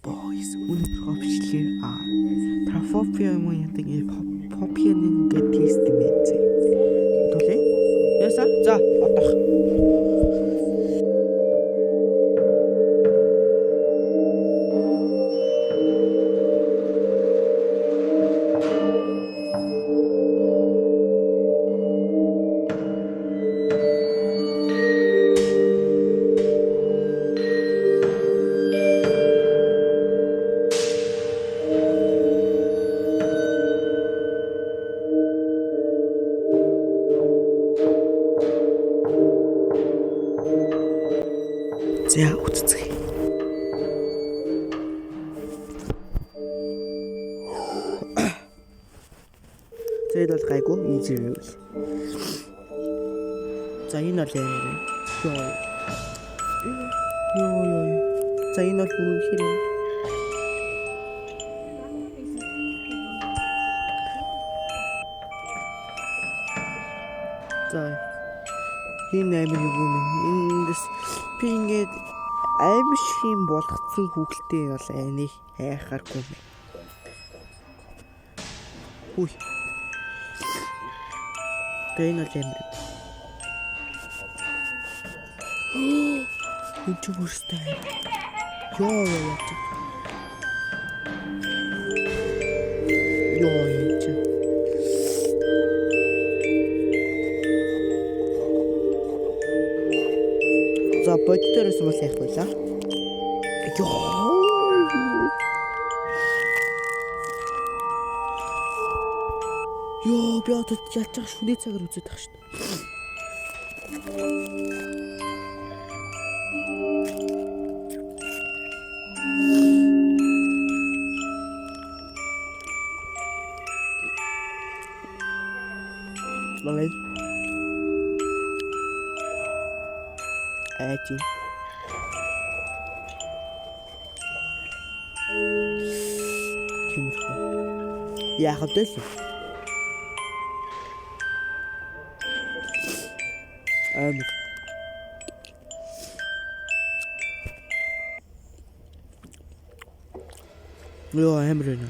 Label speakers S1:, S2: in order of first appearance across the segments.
S1: boys. Өнөөдөр хөвчлээ. Трафофиа юм яадаг попианы ингээд тест юм ээ. Төлөө. Яса. За одоох. За үтцгий. Тэгээд бол гайгүй easy rule. За энэ бол юм. Йоо. За энэ бол юу хэрэг? За энэ амир юу юм? Эндээс би ингээд аим шиг болгоцсон хүүхэлтэй бол айны хайхааргүй юм. Хүй. Тэн л амир. Энд ч бүрстэй. Йоо. За боддоороос мал яах вэ лаа? Йоо би одоо ялж байгаа шүний цагаар үзээд байгаа шүү дээ. Лалай. Эти. Тиймэрхүү. Яах вэ? Амир. Йоо амир нэ.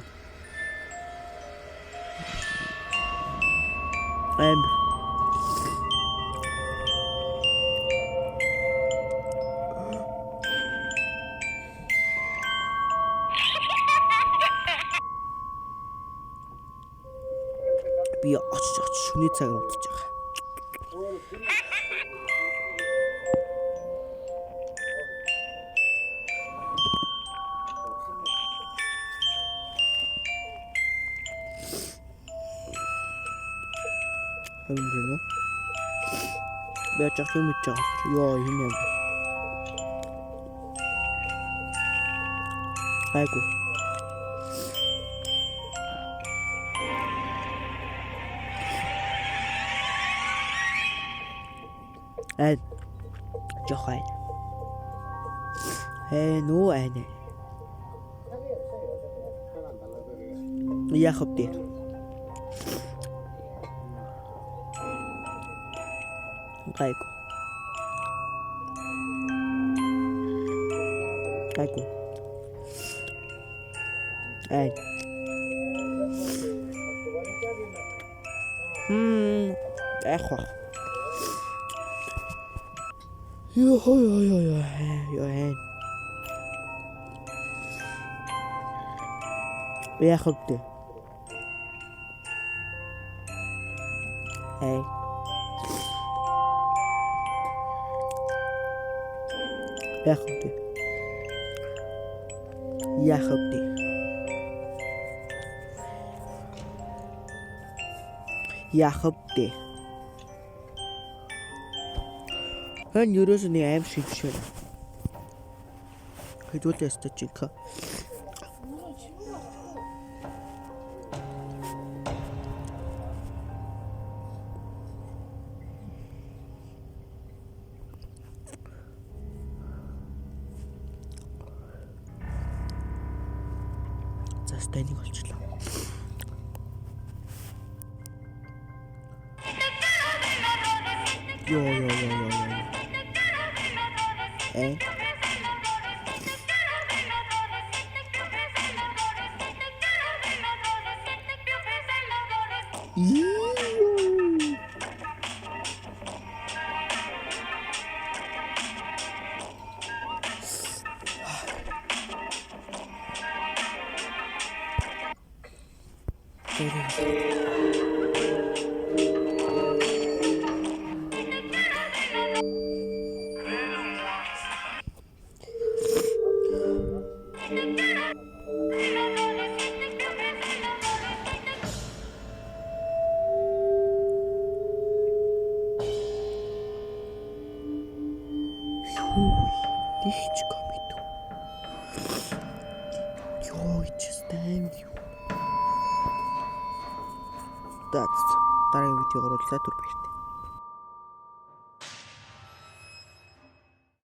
S1: Амир. Би очиж шүний цагаар үзэж байгаа. Хэмжээ. Бячах юм чаа. Йоо юм яа. Айгу. Ай. Жохай. Ну айне. Я хопти. Айгу. Ай. Эхо. Йоо. Я хопти. Ай. Я хопти. Хэн юусэн аим шившээ. Хэдүүлээ стачика. За стайныг олчлаа. Йоо. Иё. Их ч комит. Ёо чистэн. That's дараагийн видеог оруулаад түр баяртай.